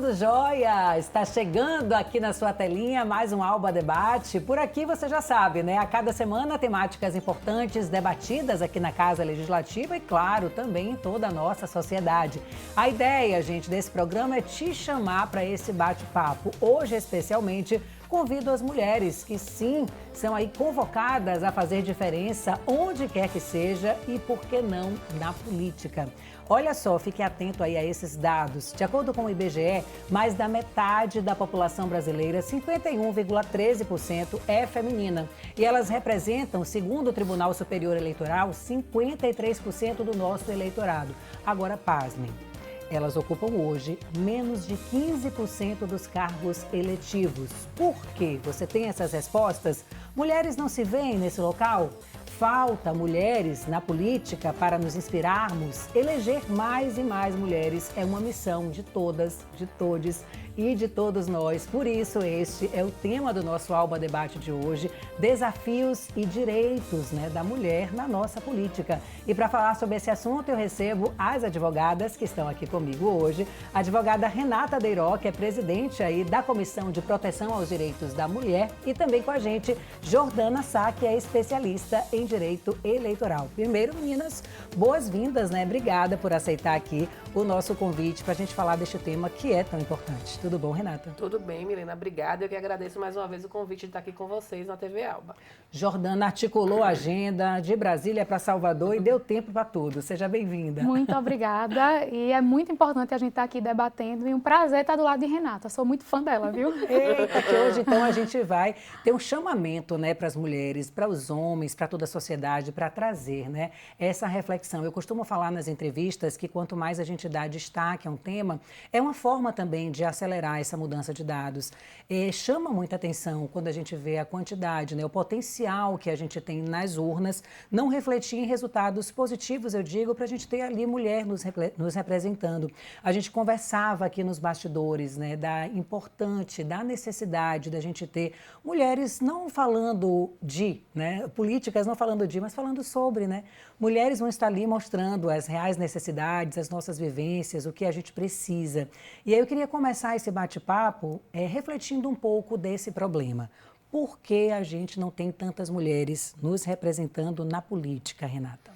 tudo jóia? Está chegando aqui na sua telinha mais um Alba Debate. Por aqui você já sabe, né? A cada semana temáticas importantes debatidas aqui na Casa Legislativa e, claro, também em toda a nossa sociedade. A ideia, gente, desse programa é te chamar para esse bate-papo. Hoje, especialmente, convido as mulheres que, sim, são aí convocadas a fazer diferença onde quer que seja e, por que não, na política. Olha só, fique atento aí a esses dados. De acordo com o IBGE, mais da metade da população brasileira, 51,13%, é feminina. E elas representam, segundo o Tribunal Superior Eleitoral, 53% do nosso eleitorado. Agora, pasmem. Elas ocupam hoje menos de 15% dos cargos eletivos. Por quê? Você tem essas respostas? Mulheres não se veem nesse local? Falta mulheres na política para nos inspirarmos? Eleger mais e mais mulheres é uma missão de todas, de todes e de todos nós. Por isso, este é o tema do nosso Alba Debate de hoje, desafios e direitos, da mulher na nossa política. E para falar sobre esse assunto, eu recebo as advogadas que estão aqui comigo hoje. A advogada Renata Deiró, que é presidente aí da Comissão de Proteção aos Direitos da Mulher, e também com a gente, Jordana Sá, que é especialista em direito eleitoral. Primeiro, meninas, boas-vindas, Obrigada por aceitar aqui o nosso convite para a gente falar deste tema que é tão importante. Tudo bom, Renata? Tudo bem, Milena. Obrigada. Eu que agradeço mais uma vez o convite de estar aqui com vocês na TV Alba. Jordana articulou a agenda de Brasília para Salvador e deu tempo para tudo. Seja bem-vinda. Muito obrigada. E é muito importante a gente estar aqui debatendo. E um prazer estar do lado de Renata. Sou muito fã dela, viu? Eita, que hoje, então, a gente vai ter um chamamento, para as mulheres, para os homens, para toda a sociedade, para trazer, essa reflexão. Eu costumo falar nas entrevistas que quanto mais a gente dá destaque a um tema, é uma forma também de acelerar essa mudança de dados. Chama muita atenção quando a gente vê a quantidade, o potencial que a gente tem nas urnas, não refletir em resultados positivos, eu digo, para a gente ter ali mulher nos representando. A gente conversava aqui nos bastidores, da necessidade da gente ter mulheres não falando de, políticas não falando de, mas falando sobre, Mulheres vão estar ali mostrando as reais necessidades, as nossas vivências, o que a gente precisa. E aí eu queria começar esse bate-papo refletindo um pouco desse problema. Por que a gente não tem tantas mulheres nos representando na política, Renata?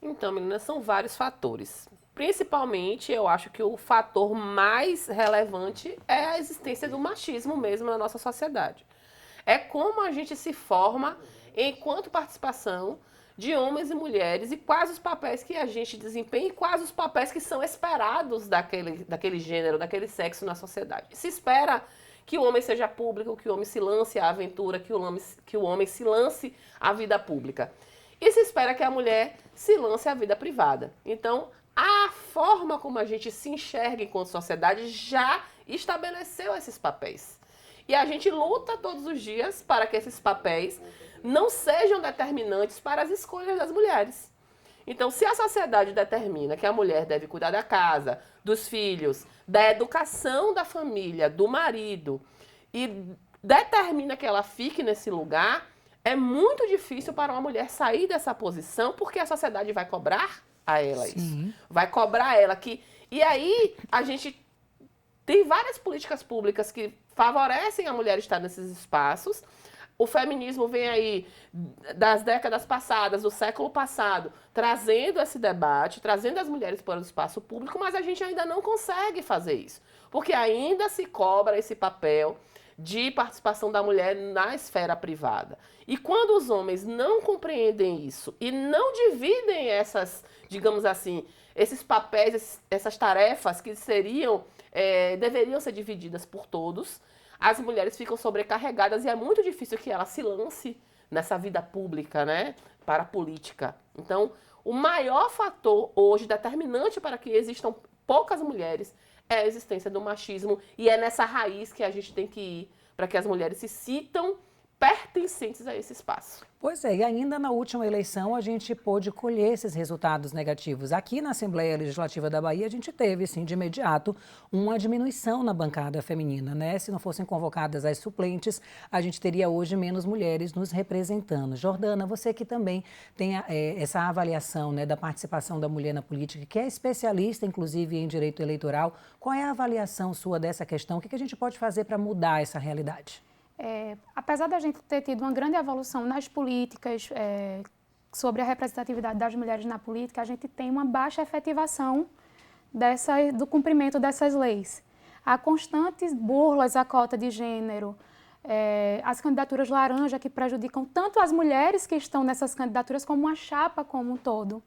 Então, meninas, são vários fatores. Principalmente, eu acho que o fator mais relevante é a existência do machismo mesmo na nossa sociedade. É como a gente se forma enquanto participação de homens e mulheres e quais os papéis que a gente desempenha e quais os papéis que são esperados daquele gênero, daquele sexo na sociedade. Se espera que o homem seja público, que o homem se lance à aventura, que o homem se lance à vida pública. E se espera que a mulher se lance à vida privada. Então, a forma como a gente se enxerga enquanto sociedade já estabeleceu esses papéis. E a gente luta todos os dias para que esses papéis não sejam determinantes para as escolhas das mulheres. Então, se a sociedade determina que a mulher deve cuidar da casa, dos filhos, da educação da família, do marido, e determina que ela fique nesse lugar, é muito difícil para uma mulher sair dessa posição, porque a sociedade vai cobrar a ela isso. Vai cobrar a ela que... E aí, a gente tem várias políticas públicas que favorecem a mulher estar nesses espaços. O feminismo vem aí das décadas passadas, do século passado, trazendo esse debate, trazendo as mulheres para o espaço público, mas a gente ainda não consegue fazer isso, porque ainda se cobra esse papel de participação da mulher na esfera privada. E quando os homens não compreendem isso e não dividem essas, digamos assim, esses papéis, essas tarefas que deveriam ser divididas por todos, as mulheres ficam sobrecarregadas e é muito difícil que ela se lance nessa vida pública, para a política. Então, o maior fator hoje determinante para que existam poucas mulheres é a existência do machismo e é nessa raiz que a gente tem que ir para que as mulheres se sintam pertencentes a esse espaço. Pois é, e ainda na última eleição a gente pôde colher esses resultados negativos. Aqui na Assembleia Legislativa da Bahia a gente teve, sim, de imediato, uma diminuição na bancada feminina, né? Se não fossem convocadas as suplentes, a gente teria hoje menos mulheres nos representando. Jordana, você que também tem essa avaliação, né, da participação da mulher na política, que é especialista, inclusive, em direito eleitoral, qual é a avaliação sua dessa questão? O que a gente pode fazer para mudar essa realidade? Apesar da gente ter tido uma grande evolução nas políticas sobre a representatividade das mulheres na política, a gente tem uma baixa efetivação do cumprimento dessas leis. Há constantes burlas à cota de gênero, as candidaturas laranja que prejudicam tanto as mulheres que estão nessas candidaturas como a chapa como um todo.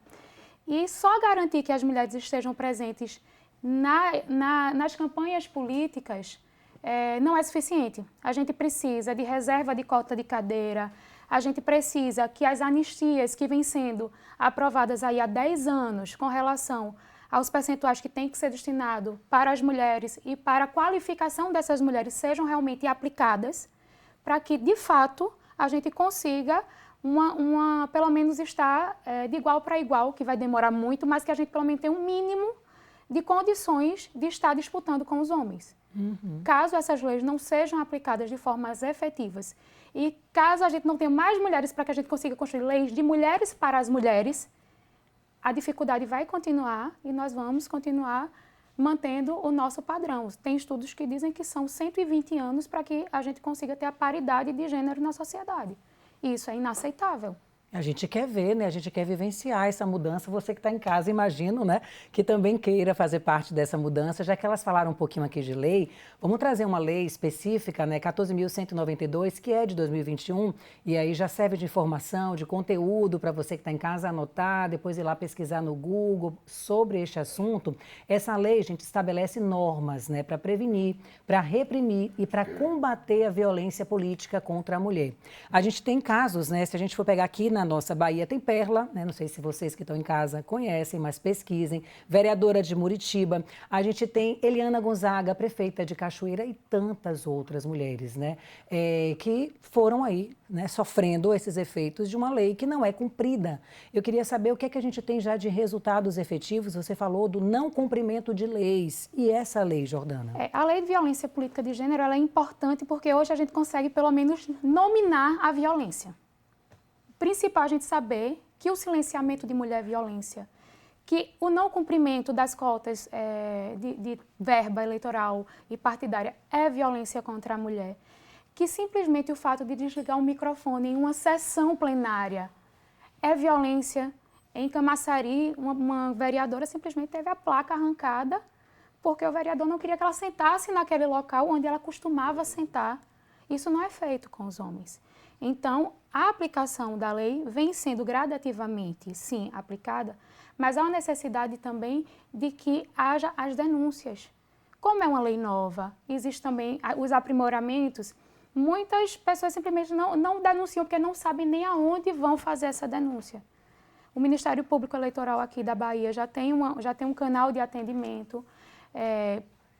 E só garantir que as mulheres estejam presentes nas campanhas políticas não é suficiente. A gente precisa de reserva de cota de cadeira, a gente precisa que as anistias que vêm sendo aprovadas aí há 10 anos com relação aos percentuais que têm que ser destinados para as mulheres e para a qualificação dessas mulheres sejam realmente aplicadas, para que, de fato, a gente consiga pelo menos estar de igual para igual, que vai demorar muito, mas que a gente pelo menos tenha um mínimo de condições de estar disputando com os homens. Caso essas leis não sejam aplicadas de formas efetivas e caso a gente não tenha mais mulheres para que a gente consiga construir leis de mulheres para as mulheres, a dificuldade vai continuar e nós vamos continuar mantendo o nosso padrão. Tem estudos que dizem que são 120 anos para que a gente consiga ter a paridade de gênero na sociedade. E isso é inaceitável. A gente quer ver, né? A gente quer vivenciar essa mudança. Você que está em casa, imagino, né? Que também queira fazer parte dessa mudança. Já que elas falaram um pouquinho aqui de lei, vamos trazer uma lei específica, né? 14.192, que é de 2021. E aí já serve de informação, de conteúdo para você que está em casa anotar, depois ir lá pesquisar no Google sobre este assunto. Essa lei, gente, estabelece normas, né? Para prevenir, para reprimir e para combater a violência política contra a mulher. A gente tem casos, né? Se a gente for pegar aqui na nossa Bahia tem Perla, né? Não sei se vocês que estão em casa conhecem, mas pesquisem. Vereadora de Muritiba. A gente tem Eliana Gonzaga, prefeita de Cachoeira e tantas outras mulheres, né? Que foram aí, né? Sofrendo esses efeitos de uma lei que não é cumprida. Eu queria saber o que é que a gente tem já de resultados efetivos. Você falou do não cumprimento de leis. E essa lei, Jordana? A lei de violência política de gênero ela é importante porque hoje a gente consegue pelo menos nominar a violência. Principal a gente saber que o silenciamento de mulher é violência, que o não cumprimento das cotas de verba eleitoral e partidária é violência contra a mulher, que simplesmente o fato de desligar um microfone em uma sessão plenária é violência. Em Camaçari, uma vereadora simplesmente teve a placa arrancada porque o vereador não queria que ela sentasse naquele local onde ela costumava sentar. Isso não é feito com os homens. Então, a aplicação da lei vem sendo gradativamente, sim, aplicada, mas há uma necessidade também de que haja as denúncias. Como é uma lei nova, existem também os aprimoramentos, muitas pessoas simplesmente não denunciam porque não sabem nem aonde vão fazer essa denúncia. O Ministério Público Eleitoral aqui da Bahia já tem um canal de atendimento.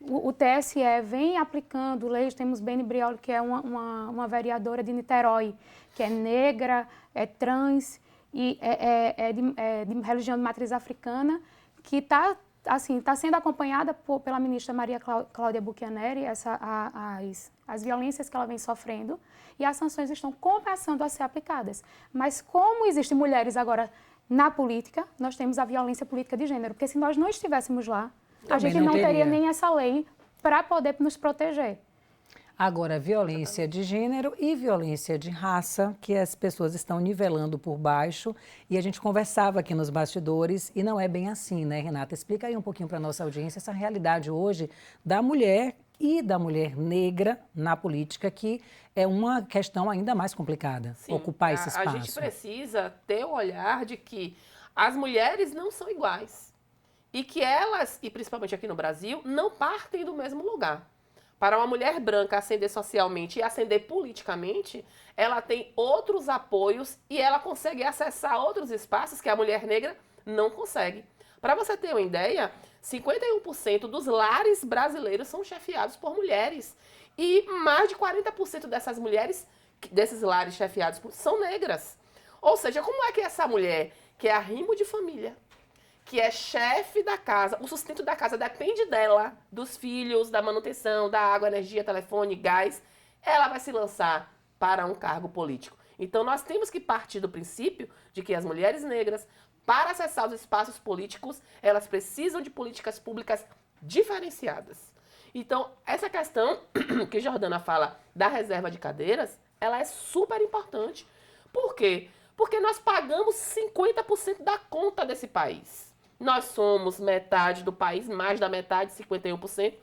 O TSE vem aplicando leis, temos Beni Brioli, que é uma vereadora de Niterói, que é negra, é trans e de religião de matriz africana, que está sendo acompanhada pela ministra Maria Cláudia Buchianeri, as violências que ela vem sofrendo, e as sanções estão começando a ser aplicadas. Mas como existem mulheres agora na política, nós temos a violência política de gênero, porque se nós não estivéssemos lá, a gente não teria nem essa lei para poder nos proteger. Agora, violência de gênero e violência de raça, que as pessoas estão nivelando por baixo. E a gente conversava aqui nos bastidores e não é bem assim, né, Renata? Explica aí um pouquinho para a nossa audiência essa realidade hoje da mulher e da mulher negra na política, que é uma questão ainda mais complicada, sim, ocupar esse espaço. A gente precisa ter o olhar de que as mulheres não são iguais. E que elas, e principalmente aqui no Brasil, não partem do mesmo lugar. Para uma mulher branca ascender socialmente e ascender politicamente, ela tem outros apoios e ela consegue acessar outros espaços que a mulher negra não consegue. Para você ter uma ideia, 51% dos lares brasileiros são chefiados por mulheres. E mais de 40% dessas mulheres desses lares chefiados são negras. Ou seja, como é que essa mulher, que é arrimo de família, que é chefe da casa, o sustento da casa depende dela, dos filhos, da manutenção, da água, energia, telefone, gás, ela vai se lançar para um cargo político? Então, nós temos que partir do princípio de que as mulheres negras, para acessar os espaços políticos, elas precisam de políticas públicas diferenciadas. Então, essa questão que Jordana fala da reserva de cadeiras, ela é super importante. Por quê? Porque nós pagamos 50% da conta desse país. Nós somos metade do país, mais da metade, 51%.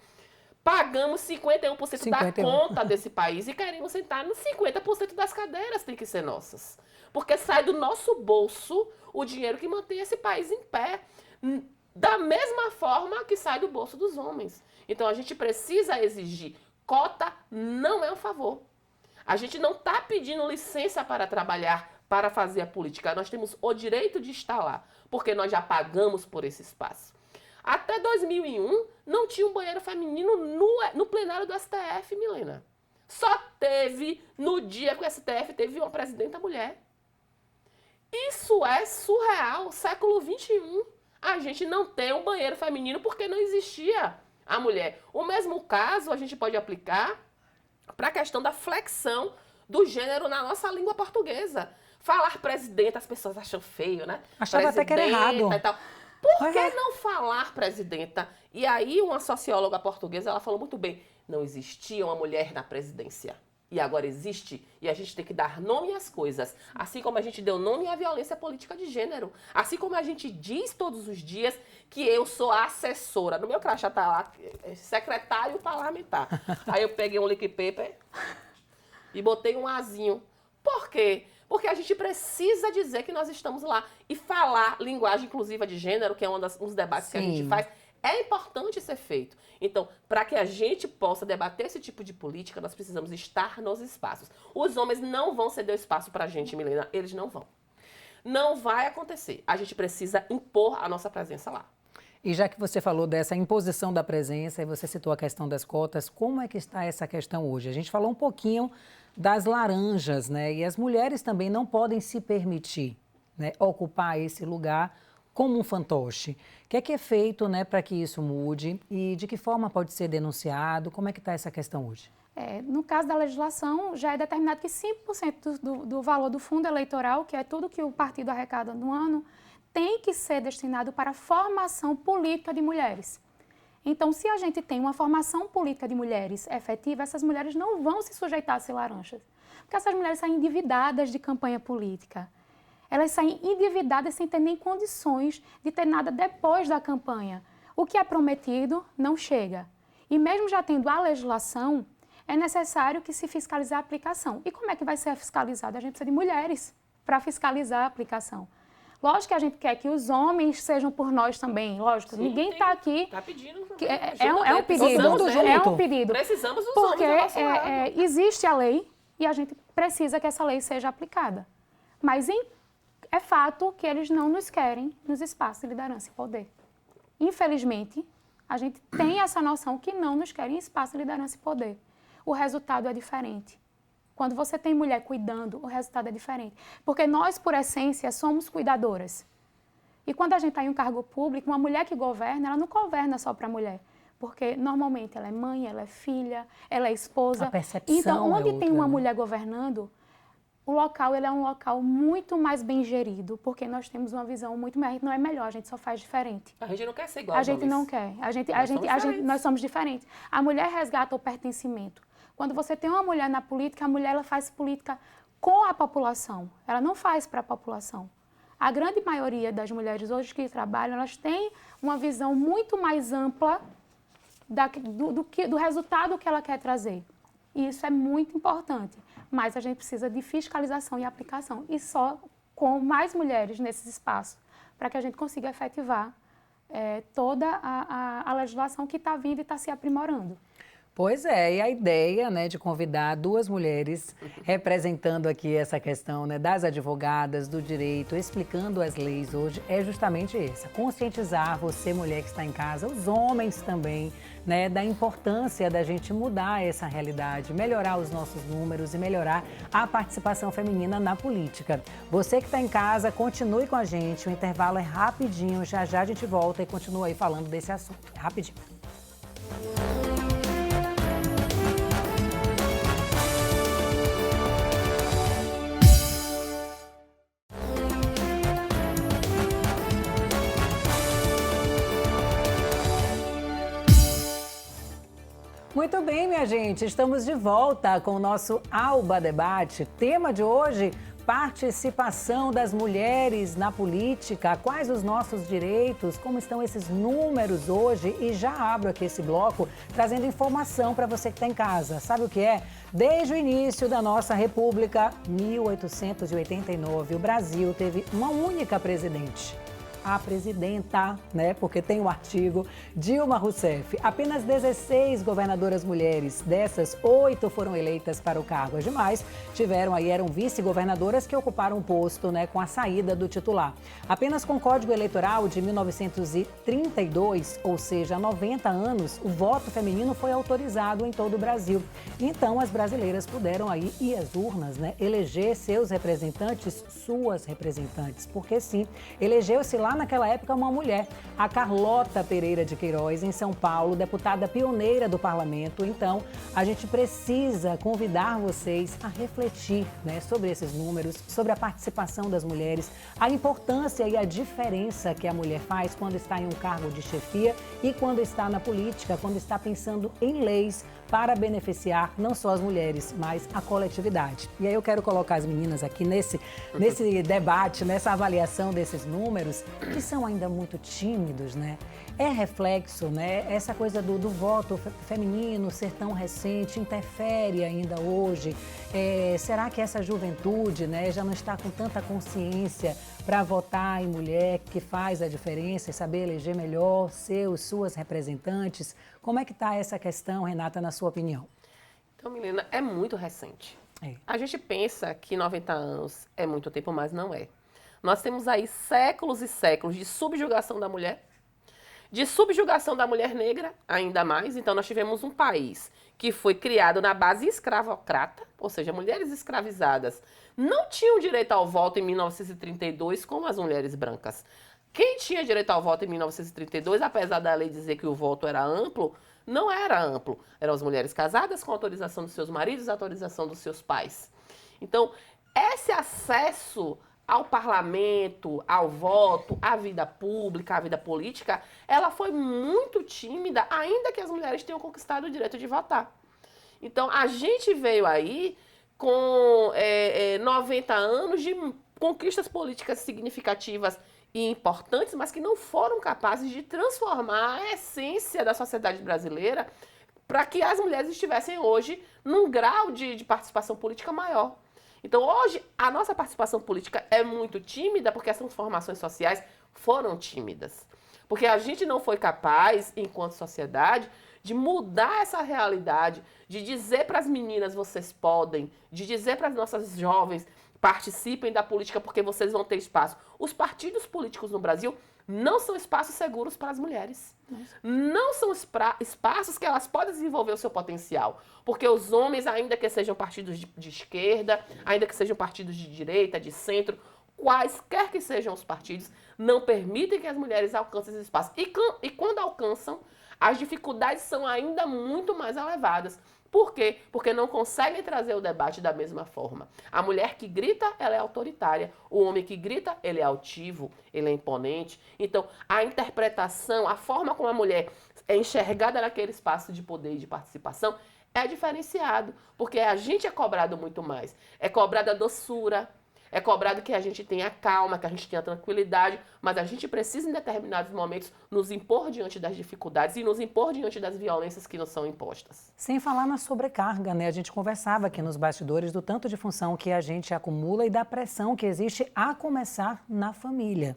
Pagamos 51% da conta desse país e queremos sentar nos 50% das cadeiras, tem que ser nossas. Porque sai do nosso bolso o dinheiro que mantém esse país em pé, da mesma forma que sai do bolso dos homens. Então, a gente precisa exigir. Cota não é um favor. A gente não está pedindo licença para trabalhar, para fazer a política. Nós temos o direito de estar lá, porque nós já pagamos por esse espaço. Até 2001, não tinha um banheiro feminino no plenário do STF, Milena. Só teve no dia que o STF teve uma presidenta mulher. Isso é surreal. Século XXI, a gente não tem um banheiro feminino porque não existia a mulher. O mesmo caso a gente pode aplicar para a questão da flexão do gênero na nossa língua portuguesa. Falar presidenta, as pessoas acham feio, né? Achava até que era errado. E tal. Por que não falar presidenta? E aí uma socióloga portuguesa, ela falou muito bem, não existia uma mulher na presidência. E agora existe, e a gente tem que dar nome às coisas. Assim como a gente deu nome à violência política de gênero. Assim como a gente diz todos os dias que eu sou a assessora. No meu crachá tá lá, secretário parlamentar. Aí eu peguei um liquid paper e botei um azinho. Por quê? Porque a gente precisa dizer que nós estamos lá. E falar linguagem inclusiva de gênero, que é um dos debates que a gente faz, é importante ser feito. Então, para que a gente possa debater esse tipo de política, nós precisamos estar nos espaços. Os homens não vão ceder o espaço para a gente, Milena. Eles não vão. Não vai acontecer. A gente precisa impor a nossa presença lá. E já que você falou dessa imposição da presença e você citou a questão das cotas, como é que está essa questão hoje? A gente falou um pouquinho das laranjas, né? E as mulheres também não podem se permitir, né, ocupar esse lugar como um fantoche. O que é feito, né, para que isso mude e de que forma pode ser denunciado? Como é que está essa questão hoje? No caso da legislação, já é determinado que 5% do valor do fundo eleitoral, que é tudo que o partido arrecada no ano, tem que ser destinado para a formação política de mulheres. Então, se a gente tem uma formação política de mulheres efetiva, essas mulheres não vão se sujeitar a ser laranjas. Porque essas mulheres saem endividadas de campanha política. Elas saem endividadas sem ter nem condições de ter nada depois da campanha. O que é prometido não chega. E mesmo já tendo a legislação, é necessário que se fiscalize a aplicação. E como é que vai ser fiscalizado? A gente precisa de mulheres para fiscalizar a aplicação. Lógico que a gente quer que os homens sejam por nós também, lógico. Sim, ninguém está aqui... Está pedindo. É um pedido. É um pedido. Precisamos dos porque homens. Porque existe a lei e a gente precisa que essa lei seja aplicada. Mas é fato que eles não nos querem nos espaços de liderança e poder. Infelizmente, a gente tem essa noção que não nos querem em espaços de liderança e poder. O resultado é diferente. Quando você tem mulher cuidando, o resultado é diferente. Porque nós, por essência, somos cuidadoras. E quando a gente está em um cargo público, uma mulher que governa, ela não governa só para a mulher. Porque, normalmente, ela é mãe, ela é filha, ela é esposa. A percepção então, onde outra, tem uma né? mulher governando, o local ele é um local muito mais bem gerido, porque nós temos uma visão muito melhor. A gente não é melhor, a gente só faz diferente. A gente não quer ser igual A gente não quer. Nós somos diferentes. A mulher resgata o pertencimento. Quando você tem uma mulher na política, a mulher ela faz política com a população. Ela não faz para a população. A grande maioria das mulheres hoje que trabalham, elas têm uma visão muito mais ampla do resultado que ela quer trazer. E isso é muito importante. Mas a gente precisa de fiscalização e aplicação. E só com mais mulheres nesses espaços, para que a gente consiga efetivar toda a legislação que está vindo e está se aprimorando. Pois é, e a ideia, né, de convidar duas mulheres representando aqui essa questão, né, das advogadas, do direito, explicando as leis hoje, é justamente essa: conscientizar você, mulher que está em casa, os homens também, né, da importância da gente mudar essa realidade, melhorar os nossos números e melhorar a participação feminina na política. Você que está em casa, continue com a gente, o intervalo é rapidinho, já já a gente volta e continua aí falando desse assunto. Rapidinho. Muito bem, minha gente, estamos de volta com o nosso Alba Debate. Tema de hoje: participação das mulheres na política. Quais os nossos direitos? Como estão esses números hoje? E já abro aqui esse bloco trazendo informação para você que está em casa. Sabe o que é? Desde o início da nossa República, 1889, o Brasil teve uma única presidente. A presidenta, né? Porque tem o artigo, Dilma Rousseff. Apenas 16 governadoras mulheres, dessas 8 foram eleitas para o cargo. As demais eram vice-governadoras que ocuparam o posto, né, com a saída do titular. Apenas com o Código Eleitoral de 1932, ou seja, há 90 anos, o voto feminino foi autorizado em todo o Brasil. Então, as brasileiras puderam aí ir às urnas, né, eleger seus representantes, suas representantes. Porque sim, elegeu-se lá naquela época uma mulher, a Carlota Pereira de Queiroz, em São Paulo, deputada pioneira do parlamento. Então, a gente precisa convidar vocês a refletir, né, sobre esses números, sobre a participação das mulheres, a importância e a diferença que a mulher faz quando está em um cargo de chefia e quando está na política, quando está pensando em leis para beneficiar não só as mulheres, mas a coletividade. E aí eu quero colocar as meninas aqui nesse debate, nessa avaliação desses números, que são ainda muito tímidos, né? É reflexo, né? Essa coisa do voto feminino ser tão recente, interfere ainda hoje. Será que essa juventude, né, já não está com tanta consciência para votar em mulher, que faz a diferença e saber eleger melhor suas representantes? Como é que está essa questão, Renata, na sua opinião? Então, Milena, é muito recente. É. A gente pensa que 90 anos é muito tempo, mas não é. Nós temos aí séculos e séculos de subjugação da mulher, de subjugação da mulher negra, ainda mais. Então, nós tivemos um país que foi criado na base escravocrata, ou seja, mulheres escravizadas não tinham direito ao voto em 1932 como as mulheres brancas. Quem tinha direito ao voto em 1932, apesar da lei dizer que o voto era amplo, não era amplo. Eram as mulheres casadas com autorização dos seus maridos, autorização dos seus pais. Então, esse acesso ao parlamento, ao voto, à vida pública, à vida política, ela foi muito tímida, ainda que as mulheres tenham conquistado o direito de votar. Então, a gente veio aí com 90 anos de conquistas políticas significativas e importantes, mas que não foram capazes de transformar a essência da sociedade brasileira para que as mulheres estivessem hoje num grau de participação política maior. Então, hoje, a nossa participação política é muito tímida porque as transformações sociais foram tímidas. Porque a gente não foi capaz, enquanto sociedade, de mudar essa realidade, de dizer para as meninas, vocês podem, de dizer para as nossas jovens, participem da política porque vocês vão ter espaço. Os partidos políticos no Brasil não são espaços seguros para as mulheres. Não são espaços que elas podem desenvolver o seu potencial. Porque os homens, ainda que sejam partidos de esquerda, ainda que sejam partidos de direita, de centro, quaisquer que sejam os partidos, não permitem que as mulheres alcancem esse espaço. E quando alcançam, as dificuldades são ainda muito mais elevadas. Por quê? Porque não conseguem trazer o debate da mesma forma. A mulher que grita, ela é autoritária. O homem que grita, ele é altivo, ele é imponente. Então, a interpretação, a forma como a mulher é enxergada naquele espaço de poder e de participação é diferenciado. Porque a gente é cobrado muito mais. É cobrada a doçura, É cobrado que a gente tenha calma, que a gente tenha tranquilidade, mas a gente precisa, em determinados momentos, nos impor diante das dificuldades e nos impor diante das violências que nos são impostas. Sem falar na sobrecarga, né? A gente conversava aqui nos bastidores do tanto de função que a gente acumula e da pressão que existe a começar na família.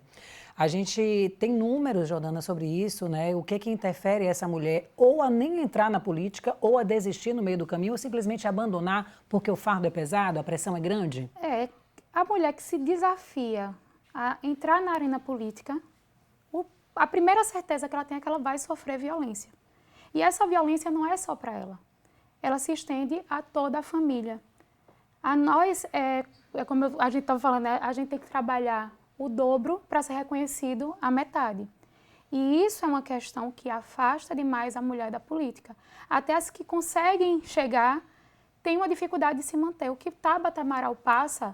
A gente tem números, Jordana, sobre isso, né? O que interfere essa mulher ou a nem entrar na política, ou a desistir no meio do caminho, ou simplesmente abandonar porque o fardo é pesado, a pressão é grande? A mulher que se desafia a entrar na arena política, a primeira certeza que ela tem é que ela vai sofrer violência. E essa violência não é só para ela. Ela se estende a toda a família. A nós, como a gente estava falando, né? A gente tem que trabalhar o dobro para ser reconhecido a metade. E isso é uma questão que afasta demais a mulher da política. Até as que conseguem chegar têm uma dificuldade de se manter. O que Tabata Amaral passa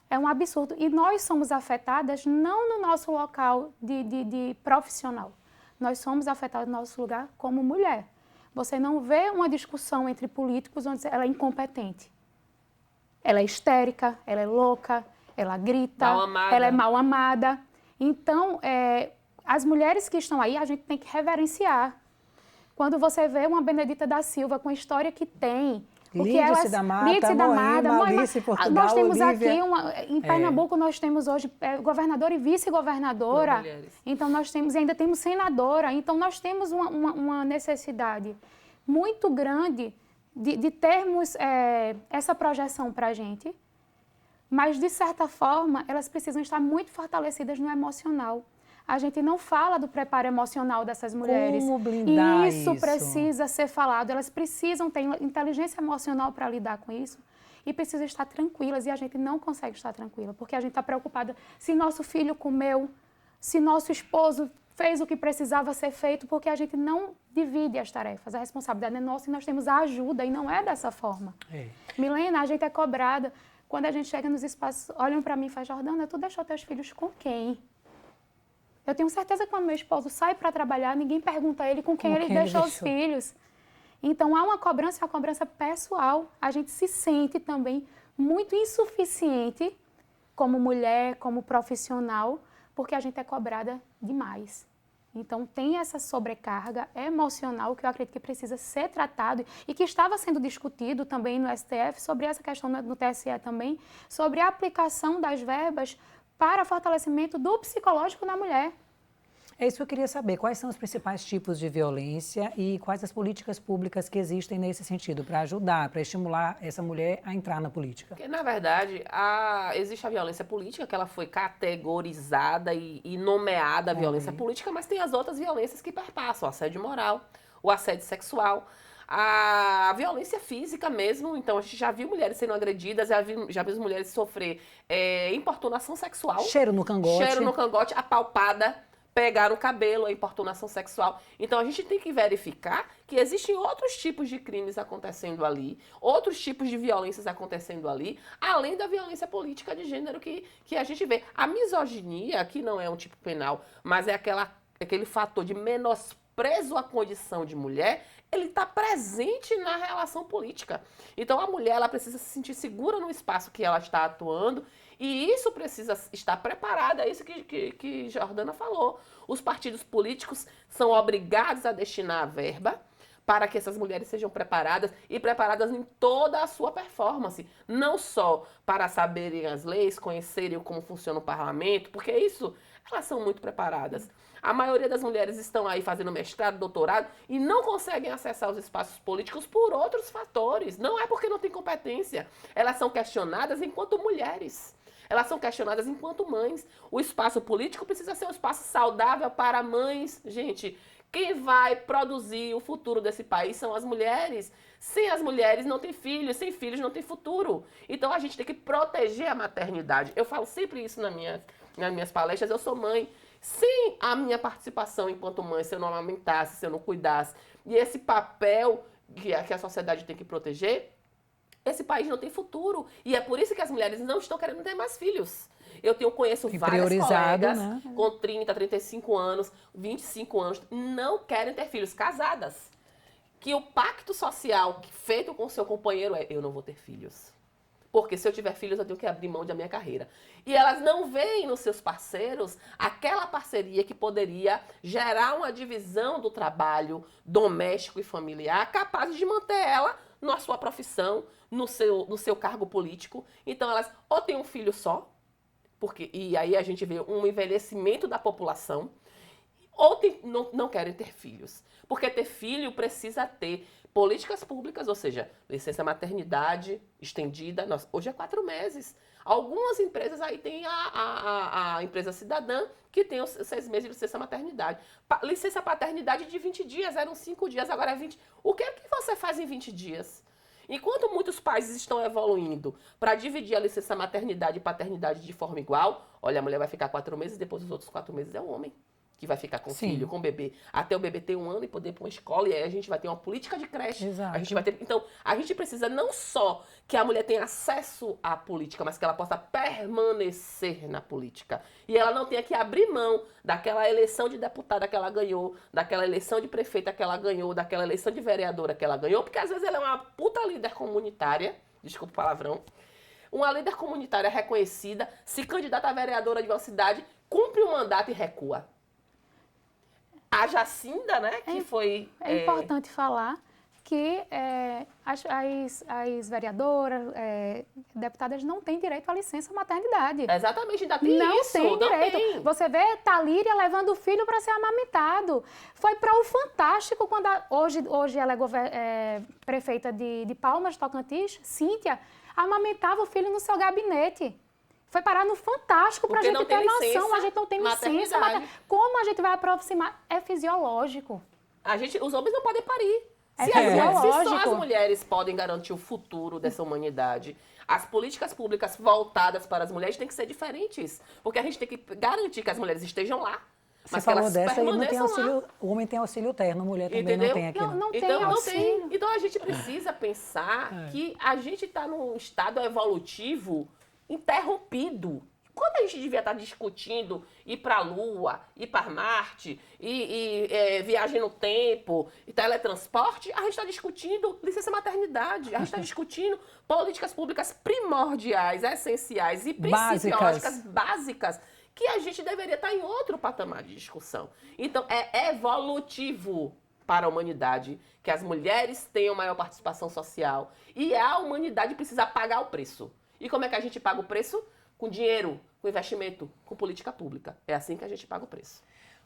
é um absurdo. E nós somos afetadas não no nosso local de profissional. Nós somos afetadas no nosso lugar como mulher. Você não vê uma discussão entre políticos onde ela é incompetente. Ela é histérica, ela é louca, ela grita, ela é mal amada. Então, as mulheres que estão aí, a gente tem que reverenciar. Quando você vê uma Benedita da Silva com a história que tem, Lídice da Mata, Alice Portugal, nós temos Olívia. aqui, em Pernambuco, nós temos hoje governador e vice-governadora. Então, nós temos, ainda temos senadora. Então, nós temos uma necessidade muito grande de termos essa projeção para a gente. Mas, de certa forma, elas precisam estar muito fortalecidas no emocional. A gente não fala do preparo emocional dessas mulheres. Como blindar isso? Isso precisa ser falado. Elas precisam ter inteligência emocional para lidar com isso e precisam estar tranquilas. E a gente não consegue estar tranquila, porque a gente está preocupada se nosso filho comeu, se nosso esposo fez o que precisava ser feito, porque a gente não divide as tarefas. A responsabilidade é nossa e nós temos a ajuda, e não é dessa forma. Milena, a gente é cobrada. Quando a gente chega nos espaços, olham para mim e falam, Jordana, tu deixou teus filhos com quem? Eu tenho certeza que quando meu esposo sai para trabalhar, ninguém pergunta a ele com quem ele deixou os filhos. Então, há uma cobrança pessoal. A gente se sente também muito insuficiente como mulher, como profissional, porque a gente é cobrada demais. Então, tem essa sobrecarga emocional que eu acredito que precisa ser tratado e que estava sendo discutido também no STF, sobre essa questão no TSE também, sobre a aplicação das verbas para fortalecimento do psicológico da mulher. É isso que eu queria saber. Quais são os principais tipos de violência e quais as políticas públicas que existem nesse sentido para ajudar, para estimular essa mulher a entrar na política? Porque, na verdade, existe a violência política, que ela foi categorizada e nomeada a violência política, mas tem as outras violências que perpassam, o assédio moral, o assédio sexual, a violência física mesmo. Então, a gente já viu mulheres sendo agredidas, já viu mulheres sofrer importunação sexual. Cheiro no cangote, apalpada, pegar o cabelo, a importunação sexual. Então, a gente tem que verificar que existem outros tipos de crimes acontecendo ali, outros tipos de violências acontecendo ali, além da violência política de gênero que a gente vê. A misoginia, que não é um tipo penal, mas é aquele fator de menosprezo à condição de mulher, ele está presente na relação política. Então, a mulher ela precisa se sentir segura no espaço que ela está atuando. E isso precisa estar preparado, é isso que Jordana falou. Os partidos políticos são obrigados a destinar a verba para que essas mulheres sejam preparadas e preparadas em toda a sua performance. Não só para saberem as leis, conhecerem como funciona o parlamento, porque isso, elas são muito preparadas. A maioria das mulheres estão aí fazendo mestrado, doutorado e não conseguem acessar os espaços políticos por outros fatores. Não é porque não têm competência. Elas são questionadas enquanto mulheres. Elas são questionadas enquanto mães. O espaço político precisa ser um espaço saudável para mães. Gente, quem vai produzir o futuro desse país são as mulheres. Sem as mulheres não tem filhos, sem filhos não tem futuro. Então a gente tem que proteger a maternidade. Eu falo sempre isso nas minhas palestras. Eu sou mãe. Sem a minha participação enquanto mãe, se eu não amamentasse, se eu não cuidasse, e esse papel que a sociedade tem que proteger, esse país não tem futuro. E é por isso que as mulheres não estão querendo ter mais filhos. Conheço várias colegas, né, com 30, 35 anos, 25 anos, não querem ter filhos, casadas. Que o pacto social feito com o seu companheiro eu não vou ter filhos. Porque se eu tiver filhos, eu tenho que abrir mão da minha carreira. E elas não veem nos seus parceiros aquela parceria que poderia gerar uma divisão do trabalho doméstico e familiar capaz de manter ela na sua profissão, no seu cargo político. Então, elas ou têm um filho só, e aí a gente vê um envelhecimento da população, ou não querem ter filhos. Porque ter filho precisa ter políticas públicas, ou seja, licença maternidade estendida, hoje é 4 meses. Algumas empresas aí tem a empresa cidadã que tem os 6 meses de licença maternidade. Licença paternidade de 20 dias, eram 5 dias, agora é 20. O que é que você faz em 20 dias? Enquanto muitos países estão evoluindo para dividir a licença maternidade e paternidade de forma igual, olha, a mulher vai ficar 4 meses, depois os outros 4 meses é o homem que vai ficar com o filho, com o bebê, até o bebê ter 1 ano e poder ir para uma escola, e aí a gente vai ter uma política de creche. Exato. A gente vai ter, então, a gente precisa não só que a mulher tenha acesso à política, mas que ela possa permanecer na política. E ela não tenha que abrir mão daquela eleição de deputada que ela ganhou, daquela eleição de prefeita que ela ganhou, daquela eleição de vereadora que ela ganhou, porque às vezes ela é uma puta líder comunitária, desculpa o palavrão, uma líder comunitária reconhecida, se candidata a vereadora de uma cidade, cumpre o mandato e recua. A Jacinda, né, que foi... É importante falar que as vereadoras, deputadas não têm direito à licença maternidade. Exatamente, ainda tem não isso. Tem não direito. tem. Você vê Talíria levando o filho para ser amamentado. Foi para o Fantástico, quando hoje ela é prefeita de Palmas, Tocantins, Cíntia, amamentava o filho no seu gabinete. Foi parar no Fantástico para a gente ter noção. A gente não tem licença. Como a gente vai aproximar? É fisiológico. Os homens não podem parir. Se só as mulheres podem garantir o futuro dessa humanidade, as políticas públicas voltadas para as mulheres têm que ser diferentes. Porque a gente tem que garantir que as mulheres estejam lá. Você falou dessa, ele não tem auxílio, o homem tem auxílio terno, a mulher também não tem aqui. Não tem auxílio. Então a gente precisa pensar que a gente está num estado evolutivo interrompido. Quando a gente devia estar discutindo ir para a Lua, ir para Marte, viagem no tempo, e teletransporte, a gente está discutindo licença maternidade, a gente está discutindo políticas públicas primordiais, essenciais e principiológicas básicas, que a gente deveria estar em outro patamar de discussão. Então, é evolutivo para a humanidade que as mulheres tenham maior participação social e a humanidade precisa pagar o preço. E como é que a gente paga o preço? Com dinheiro, com investimento, com política pública. É assim que a gente paga o preço.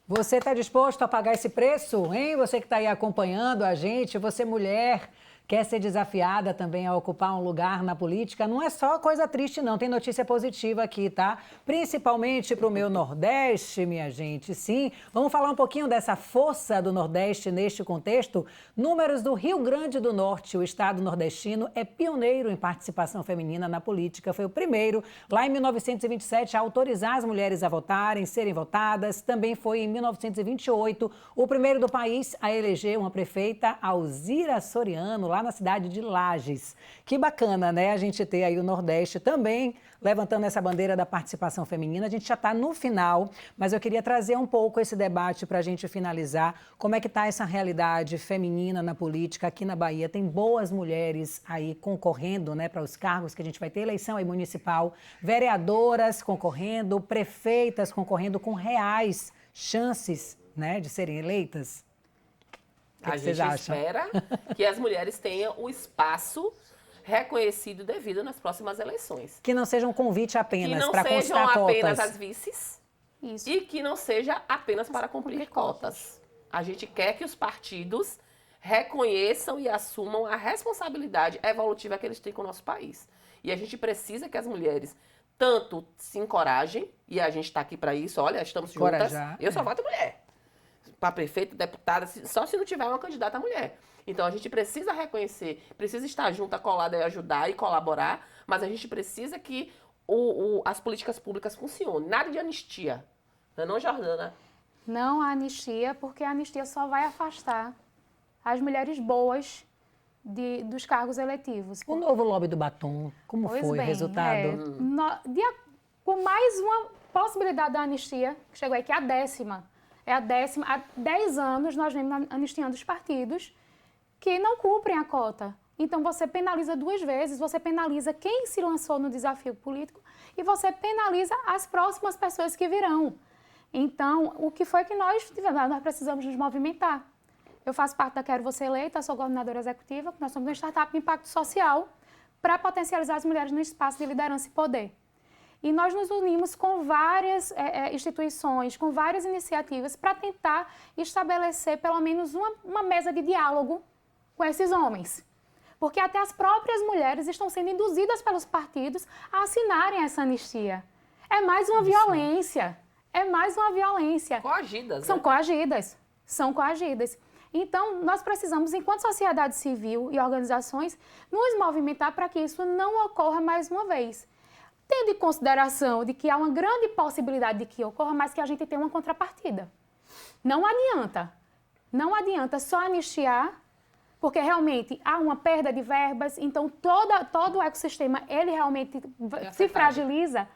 Você está disposto a pagar esse preço, hein? Você que está aí acompanhando a gente, você mulher, quer ser desafiada também a ocupar um lugar na política? Não é só coisa triste, não. Tem notícia positiva aqui, tá? Principalmente para o meu Nordeste, minha gente. Sim, vamos falar um pouquinho dessa força do Nordeste neste contexto. Números do Rio Grande do Norte. O estado nordestino é pioneiro em participação feminina na política. Foi o primeiro, lá em 1927, a autorizar as mulheres a votarem, serem votadas. Também foi em 1928, o primeiro do país a eleger uma prefeita, Alzira Soriano, lá na cidade de Lages. Que bacana, né? A gente ter aí o Nordeste também levantando essa bandeira da participação feminina. A gente já está no final, mas eu queria trazer um pouco esse debate para a gente finalizar. Como é que está essa realidade feminina na política aqui na Bahia? Tem boas mulheres aí concorrendo, né, para os cargos que a gente vai ter, eleição aí municipal, vereadoras concorrendo, prefeitas concorrendo com reais chances, né, de serem eleitas. A gente espera que as mulheres tenham o espaço reconhecido devido nas próximas eleições. Que não seja um convite apenas para constar cotas. Que não sejam apenas as vices. Isso. E que não seja apenas para cumprir cotas. A gente quer que os partidos reconheçam e assumam a responsabilidade evolutiva que eles têm com o nosso país. E a gente precisa que as mulheres tanto se encorajem, e a gente está aqui para isso, olha, estamos juntas. Eu só voto mulher. Para prefeito, deputada, só se não tiver uma candidata mulher. Então, a gente precisa reconhecer, precisa estar junto, colada e ajudar e colaborar, mas a gente precisa que as políticas públicas funcionem. Nada de anistia. Não, Jordana? Não há anistia, porque a anistia só vai afastar as mulheres boas dos cargos eletivos. O novo lobby do batom, como foi o resultado? Com mais uma possibilidade da anistia, que chegou aí, que é a 10ª. Há 10 anos nós vemos anistiando os partidos que não cumprem a cota. Então você penaliza duas vezes, você penaliza quem se lançou no desafio político e você penaliza as próximas pessoas que virão. Então, o que foi que nós precisamos nos movimentar? Eu faço parte da Quero Você Eleita, sou coordenadora executiva, nós somos uma startup de impacto social para potencializar as mulheres no espaço de liderança e poder. E nós nos unimos com várias instituições, com várias iniciativas para tentar estabelecer pelo menos uma mesa de diálogo com esses homens. Porque até as próprias mulheres estão sendo induzidas pelos partidos a assinarem essa anistia. É mais uma violência. É mais uma violência. Coagidas, São né? coagidas. São coagidas. Então, nós precisamos, enquanto sociedade civil e organizações, nos movimentar para que isso não ocorra mais uma vez. Tendo em consideração de que há uma grande possibilidade de que ocorra, mas que a gente tenha uma contrapartida. Não adianta só anistiar, porque realmente há uma perda de verbas, então todo o ecossistema ele realmente se fragiliza,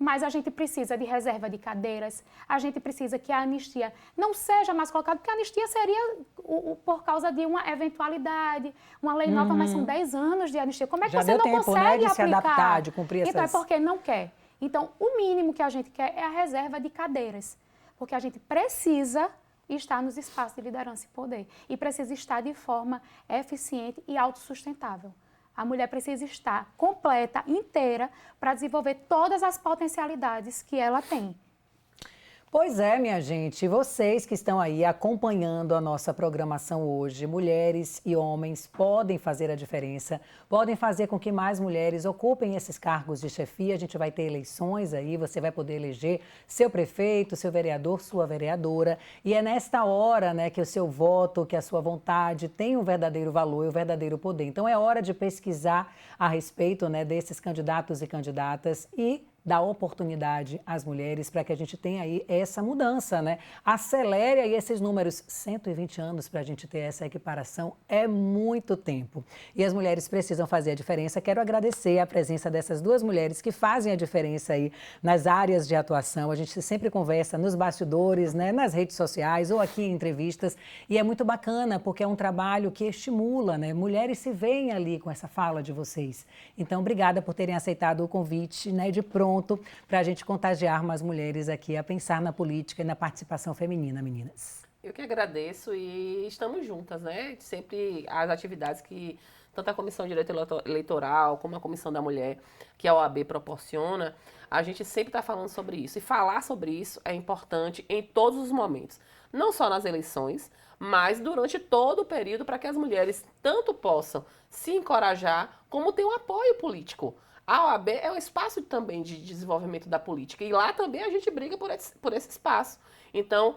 mas a gente precisa de reserva de cadeiras, a gente precisa que a anistia não seja mais colocada, porque a anistia seria por causa de uma eventualidade, uma lei nova, mas são 10 anos de anistia. Como é que Já você deu não tempo, consegue né, de aplicar? se adaptar, de cumprir Então essas... é porque não quer. Então, o mínimo que a gente quer é a reserva de cadeiras, porque a gente precisa estar nos espaços de liderança e poder e precisa estar de forma eficiente e autossustentável. A mulher precisa estar completa, inteira, para desenvolver todas as potencialidades que ela tem. Pois é, minha gente, vocês que estão aí acompanhando a nossa programação hoje, mulheres e homens podem fazer a diferença, podem fazer com que mais mulheres ocupem esses cargos de chefia. A gente vai ter eleições aí, você vai poder eleger seu prefeito, seu vereador, sua vereadora. E é nesta hora, né, que o seu voto, que a sua vontade tem um verdadeiro valor e um verdadeiro poder. Então é hora de pesquisar a respeito, né, desses candidatos e candidatas e dar oportunidade às mulheres para que a gente tenha aí essa mudança, né? Acelere aí esses números. 120 anos para a gente ter essa equiparação é muito tempo. E as mulheres precisam fazer a diferença. Quero agradecer a presença dessas duas mulheres que fazem a diferença aí nas áreas de atuação. A gente sempre conversa nos bastidores, né, nas redes sociais ou aqui em entrevistas. E é muito bacana porque é um trabalho que estimula, né? Mulheres se veem ali com essa fala de vocês. Então, obrigada por terem aceitado o convite, né, de pronto, para a gente contagiar mais mulheres aqui a pensar na política e na participação feminina, meninas. Eu que agradeço e estamos juntas, né? Sempre as atividades que tanto a Comissão de Direito Eleitoral como a Comissão da Mulher, que a OAB proporciona, a gente sempre está falando sobre isso. E falar sobre isso é importante em todos os momentos. Não só nas eleições, mas durante todo o período para que as mulheres tanto possam se encorajar como ter um apoio político. A OAB é um espaço também de desenvolvimento da política e lá também a gente briga por esse espaço. Então,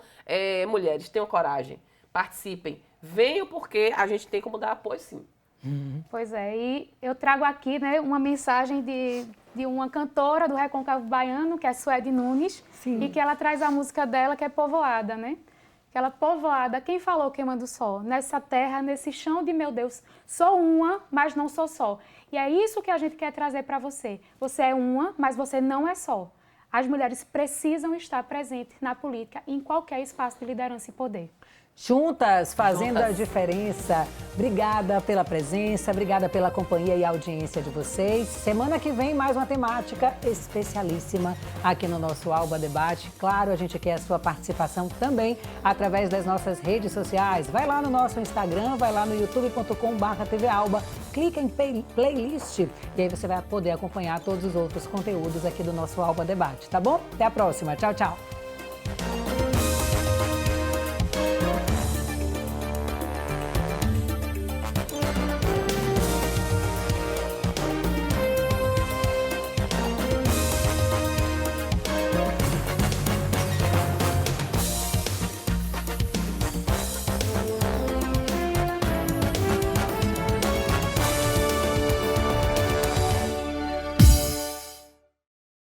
mulheres, tenham coragem, participem, venham porque a gente tem como dar apoio sim. Pois é, e eu trago aqui, né, uma mensagem de uma cantora do Recôncavo Baiano, que é Suede Nunes, e que ela traz a música dela, que é Povoada, né? Aquela povoada, quem falou queimando o sol? Nessa terra, nesse chão de meu Deus, sou uma, mas não sou só. E é isso que a gente quer trazer para você. Você é uma, mas você não é só. As mulheres precisam estar presentes na política, em qualquer espaço de liderança e poder. Juntas, fazendo a diferença. Obrigada pela presença, obrigada pela companhia e audiência de vocês. Semana que vem, mais uma temática especialíssima aqui no nosso Alba Debate. Claro, a gente quer a sua participação também através das nossas redes sociais. Vai lá no nosso Instagram, vai lá no youtube.com/TVAlba, clica em playlist e aí você vai poder acompanhar todos os outros conteúdos aqui do nosso Alba Debate, tá bom? Até a próxima. Tchau, tchau.